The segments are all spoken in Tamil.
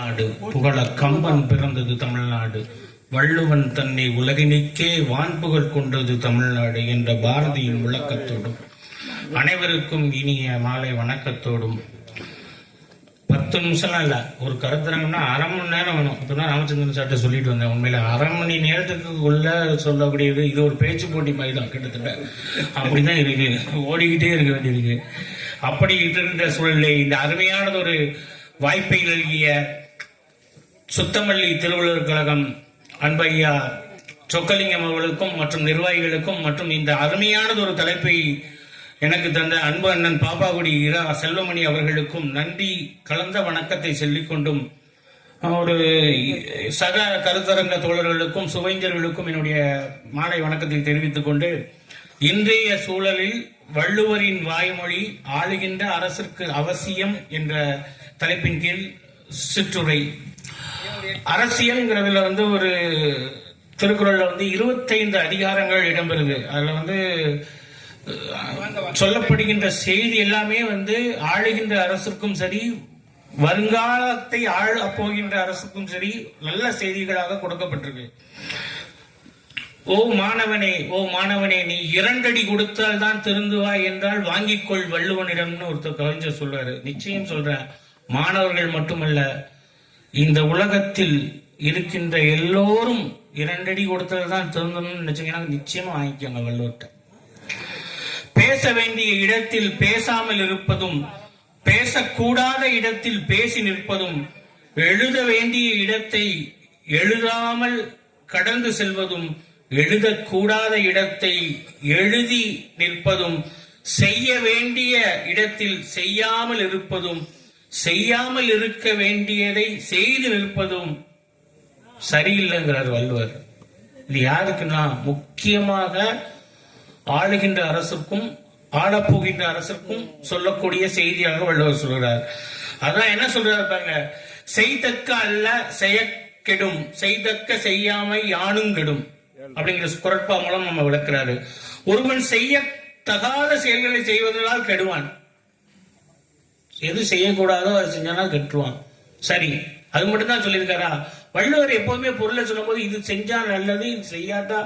நாடு புகழ கம்பன் பிறந்தது தமிழ்நாடு, வள்ளுவன் தன்னை உலகினிக்கே வான்புகழ் கொண்டது தமிழ்நாடு என்ற பாரதியின் விளக்கத்தோடும் அனைவருக்கும் இனிய மாலை வணக்கத்தோடும் 10 நிமிஷம்லாம் இல்லை, ஒரு கருத்தரங்கன்னா அரை மணி நேரம் வேணும். இப்பதான் ராமச்சந்திரன் சார்ட்ட சொல்லிட்டு வந்தேன். உண்மையில அரை மணி நேரத்துக்கு உள்ள சொல்லக்கூடியது இது ஒரு பேச்சு போட்டி மாதிரி தான் கிட்டத்தட்ட. அப்படிதான் இருக்கு, ஓடிக்கிட்டே இருக்க வேண்டியிருக்கு. அப்படி இருந்த சூழலை இந்த அருமையானது ஒரு வாய்ப்பை நல்கிய சுத்தமல்லி திருவள்ளுவர் கழகம் அன்பையா சொக்கலிங்கம் அவர்களுக்கும் மற்றும் நிர்வாகிகளுக்கும் மற்றும் இந்த அருமையானது ஒரு தலைப்பை எனக்கு தந்த அன்பு அண்ணன் பாப்பாக்குடி இரா செல்வமணி அவர்களுக்கும் நன்றி கலந்த வணக்கத்தை சொல்லிக்கொண்டும் ஒரு சக கருத்தரங்க தோழர்களுக்கும் சுவைஞர்களுக்கும் என்னுடைய மாலை வணக்கத்தை தெரிவித்துக் கொண்டு, இன்றைய சூழலில் வள்ளுவரின் வாய்மொழி ஆளுகின்ற அரசிற்கு அவசியம் என்ற தலைப்பின் கீழ் சிற்றுரை. அரசியல்ங்கிறதுல ஒரு திருக்குறள்ல 25 அதிகாரங்கள் இடம்பெறுது. அதுல சொல்லப்படுகின்ற செய்தி எல்லாமே ஆளுகின்ற அரசுக்கும் சரி, வருங்காலத்தை ஆள போகின்ற அரசுக்கும் சரி நல்ல செய்திகளாக கொடுக்கப்பட்டிருக்கு. ஓ மாணவனே நீ 2 அடி கொடுத்தால் தான் திருந்துவாய் என்றால் வாங்கிக்கொள் வள்ளுவனிடம்னு ஒருத்தர் கவிஞர் சொல்றாரு. நிச்சயம் சொல்றேன், மாணவர்கள் மட்டுமல்ல, இந்த உலகத்தில் இருக்கின்ற எல்லோரும் 2 அடி கொடுத்தால் தான் திருந்தணும்னு நினைச்சீங்கன்னா நிச்சயமா வாங்கிக்கோங்க வள்ளுவர்கிட்ட. பேச வேண்டிய இடத்தில் பேசாமல் இருப்பதும், பேசக்கூடாத இடத்தில் பேசி நிற்பதும், எழுத வேண்டிய இடத்தை எழுதாமல் கடந்து செல்வதும், எழுதக்கூடாத இடத்தை எழுதி நிற்பதும், செய்ய வேண்டிய இடத்தில் செய்யாமல் இருப்பதும், செய்யாமல் இருக்க வேண்டியதை செய்து நிற்பதும் சரியில்லைங்கிறார் வள்ளுவர். இது யாருக்குன்னா முக்கியமாக ஆளுகின்ற அரசுக்கும் ஆளப்போகின்ற அரசுக்கும் சொல்லக்கூடிய செய்தியாக வள்ளுவர் சொல்கிறார். அதான் என்ன சொல்றாரு பாருங்க, செய்தக்க அல்ல செய்ய கெடும், செய்தக்க செய்யாமை யானும் கெடும் அப்படிங்கிற குரட்பா மூலம் நம்ம விளக்குறாரு. ஒருவன் செய்ய தகாத செயல்களை செய்வதனால் கெடுவான், எது செய்யக்கூடாதோ அது செஞ்சானா கெட்டுவான். சரி, அது மட்டும் தான் சொல்லியிருக்காரா? வள்ளுவர் எப்போதுமே பொருளை சொல்லும் போது இது செஞ்சா நல்லது, இது செய்யாட்டா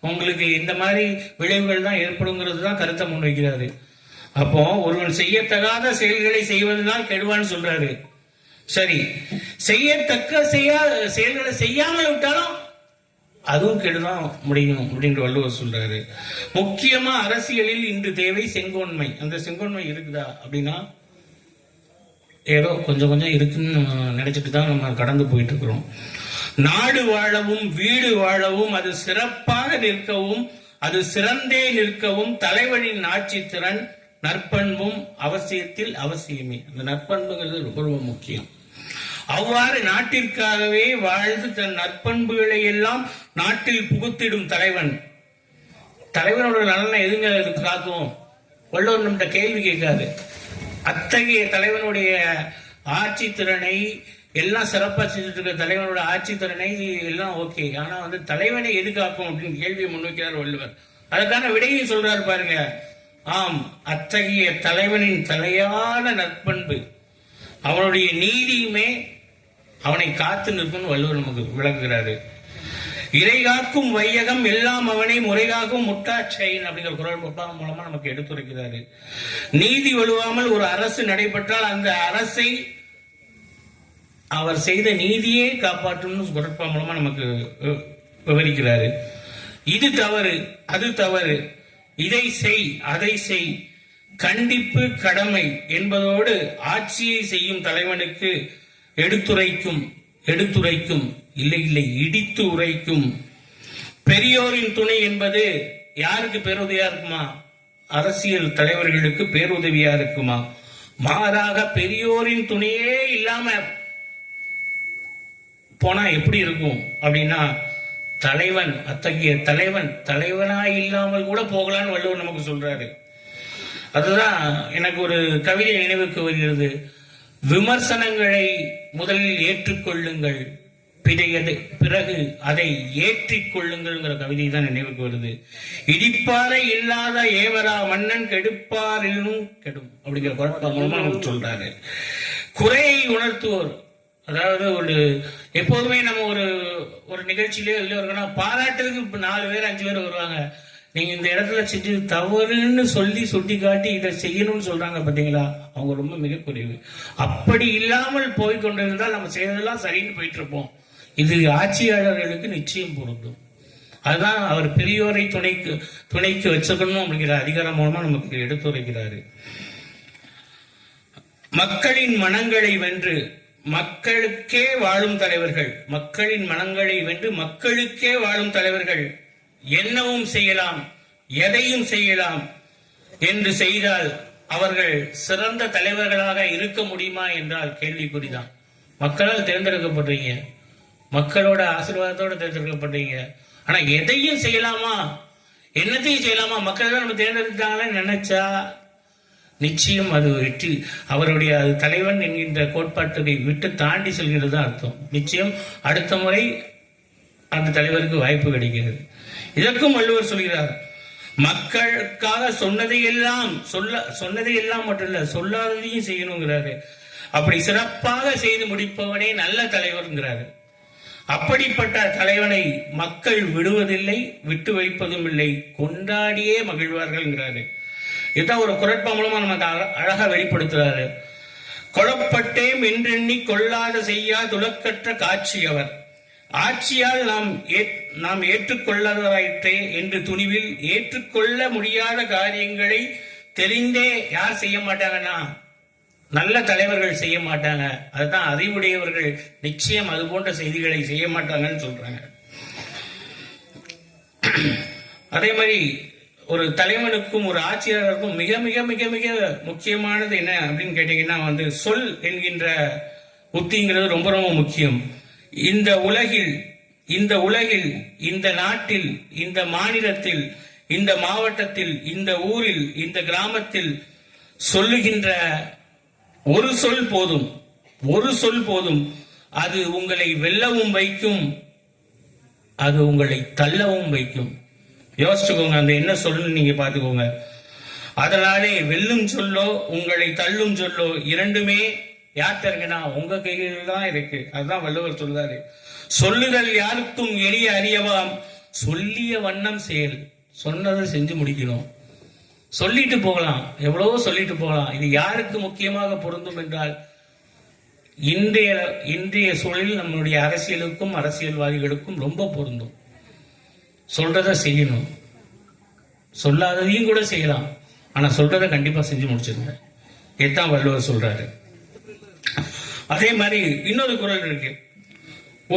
உங்களுக்கு இந்த மாதிரி விளைவுகள் தான் ஏற்படுங்கிறது தான் கருத்தை முன்வைக்கிறாரு. அப்போ ஒருவன் செய்யத்தகாத செயல்களை செய்வதுதான் கெடுவான்னு சொல்றாரு. சரி, செய்யத்தக்க செயல்களை செய்யாமல் விட்டாலும் அதுவும் கெடுதான் முடியும் அப்படின்ற வள்ளுவர் சொல்றாரு. முக்கியமா அரசியலில் இன்று தேவை செங்கோன்மை. அந்த செங்கோன்மை இருக்குதா அப்படின்னா ஏதோ கொஞ்சம் இருக்குன்னு நினைச்சிட்டு தான் நம்ம கடந்து போயிட்டு இருக்கிறோம். நாடு வாழவும் வீடு வாழவும் அது சிறப்பாக நிற்கவும் அது சிறந்தே நிற்கவும் தலைவனின் ஆட்சி திறன் நற்பண்பும் அவசியத்தில் அவசியமே. அந்த நற்பண்புங்கிறது ரொம்ப முக்கியம். அவ்வாறு நாட்டிற்காகவே வாழ்ந்து தன் நற்பண்புகளை எல்லாம் நாட்டில் புகுத்திடும் தலைவனோட நலனை எதுங்க காக்கும்? வள்ளுவர் நம்மகிட்ட கேள்வி கேட்காது. அத்தகைய தலைவனுடைய ஆட்சி திறனை எல்லாம் சிறப்பா செஞ்சுட்டு இருக்க தலைவனோட ஆட்சி திறனை எல்லாம் ஓகே, ஆனா தலைவனை எதுக்காக்கும் அப்படின்னு கேள்வியை முன்வைக்கிறார் வள்ளுவர். அதுக்கான விடையை சொல்றாரு பாருங்க. ஆம், அத்தகைய தலைவனின் தலையான நற்பண்பு அவனுடைய நீதியுமே அவனை காத்து நிற்கும் வள்ளுவர் நமக்கு விளக்குகிறாரு. இறை காக்கும் வையகம் எல்லாம் அவனை முறைகாக்கும் முட்டாட்சைன் அப்படிங்கிற குரல் மூலமா நமக்கு எடுத்துரைக்கிறாரு. நீதி வலுவாமல் ஒரு அரசு நடைபெற்றால் அந்த அரசை அவர் செய்த நீதியே காப்பாற்றும் குரட்பா மூலமா நமக்கு விவரிக்கிறாரு. இது தவறு, அது தவறு, இதை செய், அதை செய், கண்டிப்பு கடமை என்பதோடு ஆட்சியை செய்யும் தலைவனுக்கு எடுத்துரைக்கும் இல்லை இடித்து உரைக்கும். பெரியோரின் துணை என்பது யாருக்கு பேருதவியா இருக்குமா? அரசியல் தலைவர்களுக்கு பேருதவியா இருக்குமா? மாறாக பெரியோரின் துணையே இல்லாம போனா எப்படி இருக்கும் அப்படின்னா, அத்தகைய தலைவனாய் இல்லாமல் கூட போகலான்னு வள்ளுவர் நமக்கு சொல்றாரு. அதுதான் எனக்கு ஒரு கவிதை நினைவுக்கு வருகிறது. விமர்சனங்களை முதலில் ஏற்றுக்கொள்ளுங்கள், பிறகு அதை ஏற்றிக் கொள்ளுங்கள் கவிதை தான் நினைவுக்கு வருது. இடிப்பாறை இல்லாத ஏவரா மன்னன் கெடுப்பாரிலும் கெடும் அப்படிங்கிற குழப்பம் மூலமா நமக்கு சொல்றாரு. குறையை உணர்த்துவோர் அதாவது எப்போதுமே நம்ம ஒரு நிகழ்ச்சியிலே இல்லை இருக்கனா பாராட்டுறதுக்கு 4 பேர் 5 பேர் வருவாங்க. நீங்க இந்த இடத்துல செஞ்சது தவறுன்னு சொல்லி சுட்டி காட்டி இதை செய்யணும்னு சொல்றாங்க பாத்தீங்களா, அவங்க ரொம்ப மிக குறைவு. அப்படி இல்லாமல் போய்கொண்டிருந்தால் நம்ம செய்யறதெல்லாம் சரின்னு போயிட்டு இருப்போம். இது ஆட்சியாளர்களுக்கு நிச்சயம் பொருந்தும். அதுதான் அவர் பெரியோரை துணைக்கு வச்சுக்கணும் அப்படிங்கிற அதிகாரம் மூலமா நமக்கு எடுத்துரைக்கிறாரு. மக்களின் மனங்களை வென்று மக்களுக்கே வாழும் தலைவர்கள், மக்களின் மனங்களை வென்று மக்களுக்கே வாழும் தலைவர்கள் என்னவும் செய்யலாம், எதையும் செய்யலாம் என்று செய்தால் அவர்கள் சிறந்த தலைவர்களாக இருக்க முடியுமா என்றால் கேள்விக்குறிதான். மக்களால் தேர்ந்தெடுக்கப்படுறீங்க, மக்களோட ஆசீர்வாதத்தோட தேர்ந்தெடுக்கப்படுறீங்க. ஆனா எதையும் செய்யலாமா, என்னத்தையும் செய்யலாமா, மக்கள் தான் நம்ம தேர்ந்தெடுத்தாங்கன்னு நினைச்சா நிச்சயம் அது வெற்றி அவருடைய தலைவன் என்கின்ற கோட்பாட்டை விட்டு தாண்டி செல்கிறது அர்த்தம். நிச்சயம் அடுத்த முறை அந்த தலைவருக்கு வாய்ப்பு கிடைக்கிறது. இதற்கும் வள்ளுவர் சொல்கிறார், மக்களுக்காக சொன்னதையெல்லாம் மட்டும் இல்ல, சொல்லாததையும் செய்யணுங்கிறாரு. அப்படி சிறப்பாக செய்து முடிப்பவனே நல்ல தலைவர்ங்கிறாரு. அப்படிப்பட்ட தலைவனை மக்கள் விடுவதில்லை, விட்டு வைப்பதும் இல்லை, கொண்டாடியே மகிழ்வார்கள். இதுதான் ஒரு குரட்பா மூலமா நமக்கு அழகா வெளிப்படுத்துறாரு. கொளப்பட்டேம் என்றெண்ணி கொள்ளாத செய்யா துலக்கற்ற காட்சி அவர் ஆட்சியால் நாம் ஏற்றுக்கொள்ளாதவராயிற்றே என்று துணிவில் ஏற்றுக்கொள்ள முடியாத காரியங்களை தெரிந்தே யார் செய்ய மாட்டாங்கன்னா நல்ல தலைவர்கள் செய்ய மாட்டாங்க. அதுதான் அறிவுடையவர்கள் நிச்சயம் அது போன்ற செய்திகளை செய்ய மாட்டாங்கன்னு சொல்றாங்க. அதே மாதிரி ஒரு தலைவனுக்கும் ஒரு ஆட்சியாளருக்கும் மிக மிக மிக மிக முக்கியமானது என்ன அப்படின்னு கேட்டீங்கன்னா சொல் என்கின்ற உத்திங்கிறது ரொம்ப ரொம்ப முக்கியம். இந்த உலகில் இந்த நாட்டில் இந்த மாநிலத்தில் இந்த மாவட்டத்தில் இந்த ஊரில் இந்த கிராமத்தில் சொல்லுகின்ற ஒரு சொல் போதும். அது உங்களை வெல்லவும் வைக்கும், அது உங்களை தள்ளவும் வைக்கும். யோசிச்சுக்கோங்க, அந்த என்ன சொல்லு நீங்க பாத்துக்கோங்க. அதனாலே வெல்லும் சொல்லோ உங்களை தள்ளும் சொல்லோ இரண்டுமே யார்கிட்ட இருக்குன்னா உங்க கையில் தான் இருக்கு. அதுதான் வள்ளுவர் சொல்றாரு, சொல்லுதல் யாருக்கும் எளிய அறியவாம், சொல்லிய வண்ணம் செயல். சொன்னதை செஞ்சு முடிக்கணும். சொல்லிட்டு போகலாம், எவ்வளவோ சொல்லிட்டு போகலாம். இது யாருக்கு முக்கியமாக பொருந்தும் என்றால் இன்றைய சூழலில் நம்மளுடைய அரசியலுக்கும் அரசியல்வாதிகளுக்கும் ரொம்ப பொருந்தும். சொல்றதை செய்யணும், சொல்லாததையும் கூட செய்யலாம், ஆனா சொல்றதை கண்டிப்பா செஞ்சு முடிச்சிருங்க. இதுதான் வள்ளுவர் சொல்றாரு. அதே மாதிரி இன்னொரு குறள் இருக்கு,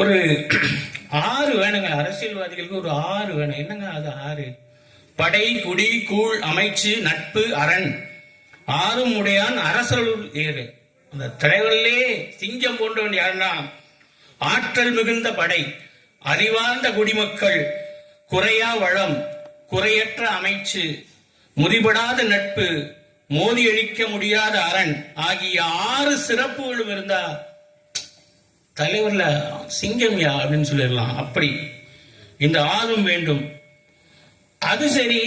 ஒரு 6 வேணுங்க அரசியல்வாதிகளுக்கு, ஒரு 6 வேணும். என்னங்க அது 6? படை குடி கூழ் அமைச்சு நட்பு அரண் 6 உடையான் அரசருள் ஏறு. அந்த தலைவர்களே சிங்கம் போன்றவன் யாருன்னா ஆற்றல் மிகுந்த படை, அறிவார்ந்த குடிமக்கள், குறையா வளம், குறையற்ற அமைச்சு, முறிபடாத நட்பு, மோதி அழிக்க முடியாத அரண் ஆகிய 6 சிறப்புகளும் இருந்தா தலைவர்ல சிங்கம்யா அப்படின்னு சொல்லிடலாம். அப்படி இந்த 6 வேண்டும். அது சரி,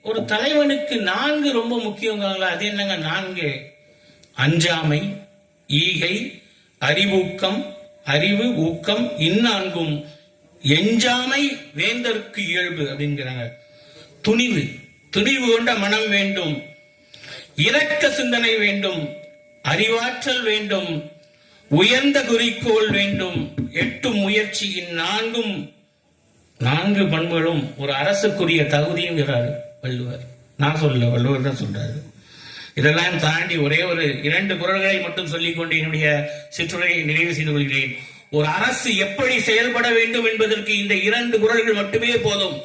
ஒரு தலைவனுக்கு 4 ரொம்ப முக்கியங்களா? அது என்னங்க 4? அஞ்சாமை, ஈகை, அறிவு ஊக்கம் இந்நான்கும் எஞ்சாமை வேந்தற்கு இயல்பு அப்படிங்கிறாங்க. துணிவு கொண்ட மனம் வேண்டும், இரக்க சிந்தனை வேண்டும், அறிவாற்றல் வேண்டும், உயர்ந்த குறிக்கோள் வேண்டும், எட்டும் முயற்சி. 4 பண்புகளும் ஒரு அரசுக்குரிய தகுதியும் வள்ளுவர். நான் சொல்ல, வள்ளுவர் தான் சொல்றாரு. இதெல்லாம் தாண்டி ஒரே ஒரு 2 குறள்களை மட்டும் சொல்லிக்கொண்டு என்னுடைய சிற்றுரையை நிறைவு செய்து கொள்கிறேன். ஒரு அரசு எப்படி செயல்பட வேண்டும் என்பதற்கு இந்த 2 குறள்கள் மட்டுமே போதும்.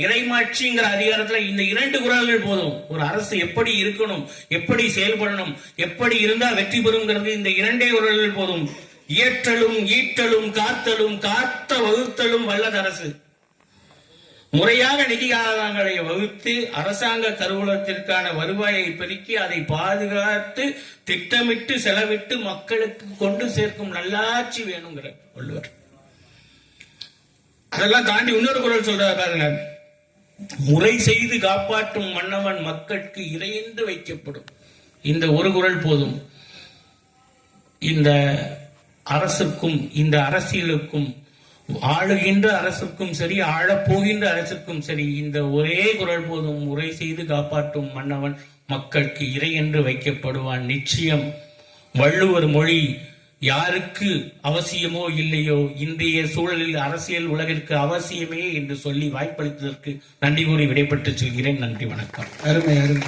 இறைமாட்சிங்கிற அதிகாரத்துல இந்த 2 குறள்கள் போதும். ஒரு அரசு எப்படி இருக்கணும், எப்படி செயல்படணும், எப்படி இருந்தா வெற்றி பெறுங்கிறது இந்த 2 குறள்கள் போதும். இயற்றலும் ஈட்டலும் காத்தலும் காத்த வகுத்தலும் வல்லது அரசு. முறையாக நிதி ஆதாரங்களை வகுத்து அரசாங்க கருவூலத்திற்கான வருவாயை பெருக்கி அதை பாதுகாத்து திட்டமிட்டு செலவிட்டு மக்களுக்கு கொண்டு சேர்க்கும் நல்லாட்சி வேணுங்கிற வள்ளுவர். அதெல்லாம் தாண்டி இன்னொரு குறள் சொல்றாரு பாருங்க, முறை செய்து காப்பாற்றும் மன்னவன் மக்களுக்கு இறையென்று வைக்கப்படும். இந்த ஒரு குறள் போதும். இந்த அரசுக்கும் இந்த அரசியலுக்கும் ஆளுகின்ற அரசுக்கும் சரி ஆளப்போகின்ற அரசுக்கும் சரி இந்த ஒரே குரல் போதும் முறை செய்து காப்பாற்றும் மன்னவன் மக்களுக்கு இறை என்று வைக்கப்படுவான். நிச்சயம் வள்ளுவர் மொழி யாருக்கு அவசியமோ இல்லையோ இன்றைய சூழலில் அரசியல் உலகிற்கு அவசியமே என்று சொல்லி வாய்ப்பளித்ததற்கு நன்றி கூறி விடைபெற்று செல்கிறேன். நன்றி, வணக்கம். அருமை அருமை.